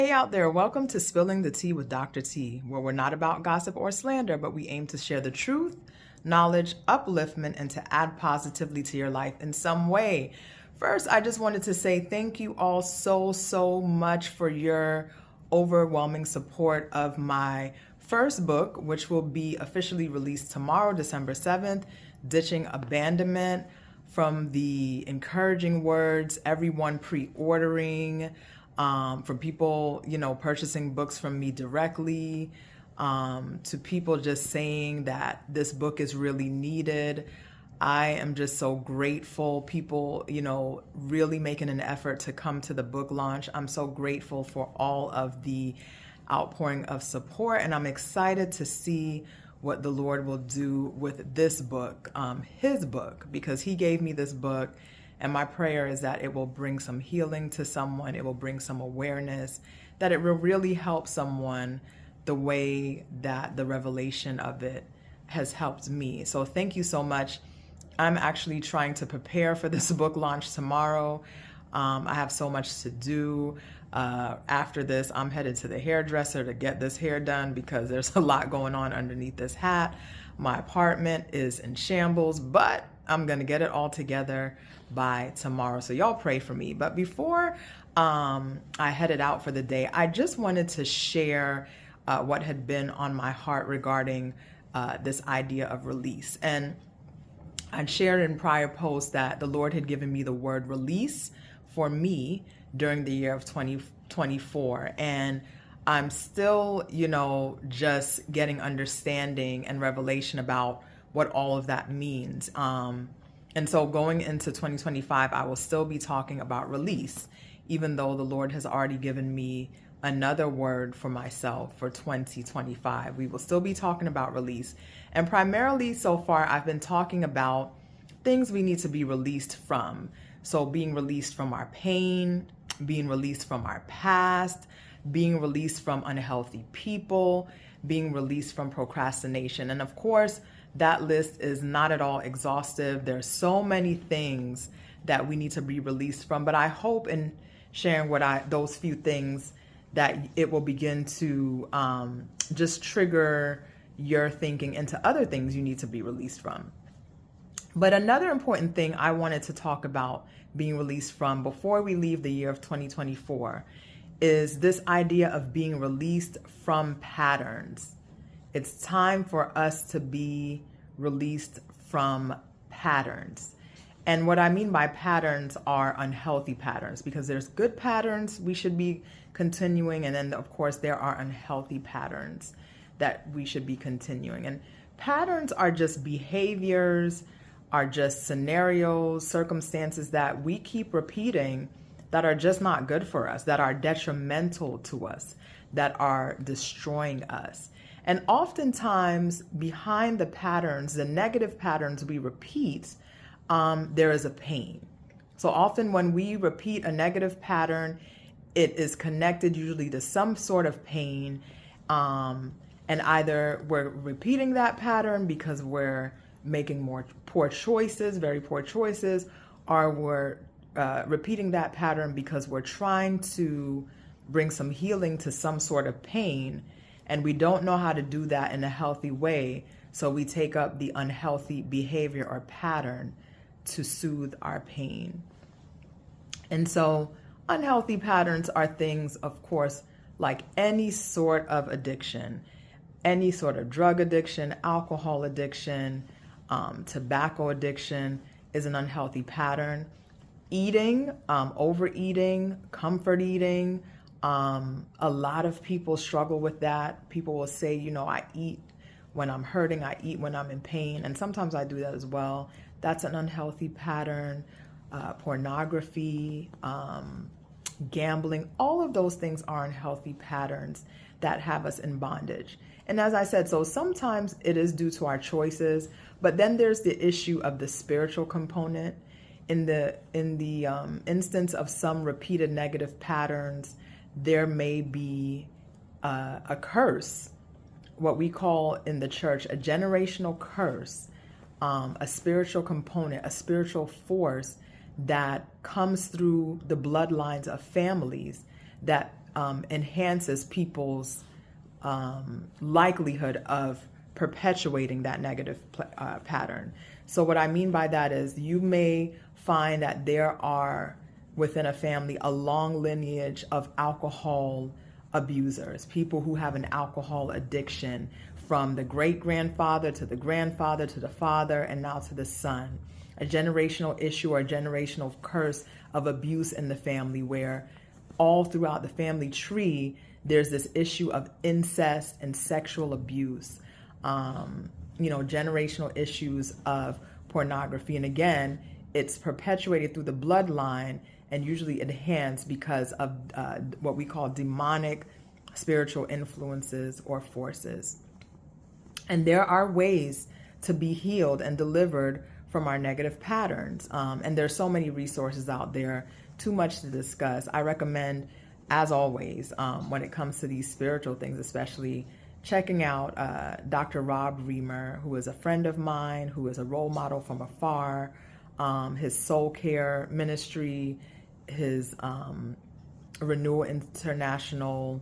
Hey out there, welcome to Spilling the Tea with Dr. T, where we're not about gossip or slander, but we aim to share the truth, knowledge, upliftment, and to add positively to your life in some way. First, I just wanted to say thank you all so much for your overwhelming support of my first book, which will be officially released tomorrow, December 7th, Ditching Abandonment. From the encouraging words, everyone pre-ordering, from people, purchasing books from me directly, to people just saying that this book is really needed. I am just so grateful. People, really making an effort to come to the book launch. I'm so grateful for all of the outpouring of support, and I'm excited to see what the Lord will do with this book, his book, because he gave me this book. And my prayer is that it will bring some healing to someone. It will bring some awareness, that it will really help someone the way that the revelation of it has helped me. So thank you so much. I'm actually trying to prepare for this book launch tomorrow. I have so much to do. After this, I'm headed to the hairdresser to get this hair done because there's a lot going on underneath this hat. My apartment is in shambles, but I'm going to get it all together by tomorrow. So y'all pray for me. But before I headed out for the day, I just wanted to share what had been on my heart regarding this idea of release. And I shared in prior posts that the Lord had given me the word release for me during the year of 2024. And I'm still, just getting understanding and revelation about what all of that means. And so going into 2025, I will still be talking about release, even though the Lord has already given me another word for myself for 2025. We will still be talking about release. And primarily so far, I've been talking about things we need to be released from. So being released from our pain, being released from our past, being released from unhealthy people, being released from procrastination. And of course, that list is not at all exhaustive. There's so many things that we need to be released from, but I hope in sharing those few things that it will begin to just trigger your thinking into other things you need to be released from. But another important thing I wanted to talk about being released from before we leave the year of 2024 is this idea of being released from patterns. It's time for us to be released from patterns. And what I mean by patterns are unhealthy patterns, because there's good patterns we should be continuing. And then, of course, there are unhealthy patterns that we should be continuing. And patterns are just behaviors, are just scenarios, circumstances that we keep repeating that are just not good for us, that are detrimental to us, that are destroying us. And oftentimes behind the patterns, the negative patterns we repeat, there is a pain. So often when we repeat a negative pattern, it is connected usually to some sort of pain. And either we're repeating that pattern because we're making more poor choices, very poor choices, or we're repeating that pattern because we're trying to bring some healing to some sort of pain, and we don't know how to do that in a healthy way. So we take up the unhealthy behavior or pattern to soothe our pain. And so unhealthy patterns are things, of course, like any sort of addiction, any sort of drug addiction, alcohol addiction, tobacco addiction is an unhealthy pattern. Eating, overeating, comfort eating. A lot of people struggle with that. People will say, I eat when I'm hurting, I eat when I'm in pain. And sometimes I do that as well. That's an unhealthy pattern. Pornography, gambling, all of those things are unhealthy patterns that have us in bondage. And as I said, so sometimes it is due to our choices, but then there's the issue of the spiritual component. In the instance of some repeated negative patterns, there may be a curse, what we call in the church a generational curse, a spiritual component, a spiritual force that comes through the bloodlines of families that enhances people's likelihood of perpetuating that negative pattern. So what I mean by that is you may find that there are within a family a long lineage of alcohol abusers, people who have an alcohol addiction from the great-grandfather to the grandfather to the father and now to the son. A generational issue or a generational curse of abuse in the family where all throughout the family tree there's this issue of incest and sexual abuse, generational issues of pornography. And again, it's perpetuated through the bloodline and usually enhanced because of what we call demonic spiritual influences or forces. And there are ways to be healed and delivered from our negative patterns. And there's so many resources out there, too much to discuss. I recommend, as always, when it comes to these spiritual things, especially checking out Dr. Rob Reimer, who is a friend of mine, who is a role model from afar, his soul care ministry, his Renewal International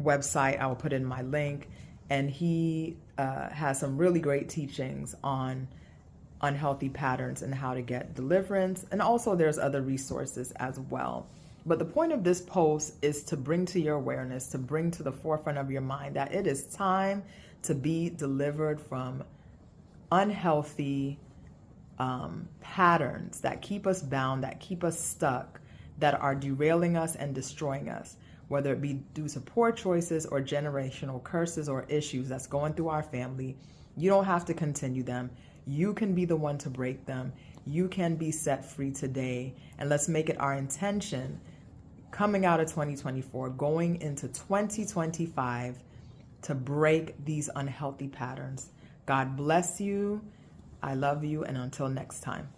website. I will put in my link. And he has some really great teachings on unhealthy patterns and how to get deliverance. And also there's other resources as well. But the point of this post is to bring to your awareness, to bring to the forefront of your mind that it is time to be delivered from unhealthy patterns that keep us bound, that keep us stuck, that are derailing us and destroying us, whether it be due to poor choices or generational curses or issues that's going through our family. You don't have to continue them. You can be the one to break them. You can be set free today. And let's make it our intention coming out of 2024, going into 2025, to break these unhealthy patterns. God bless you. I love you. And until next time.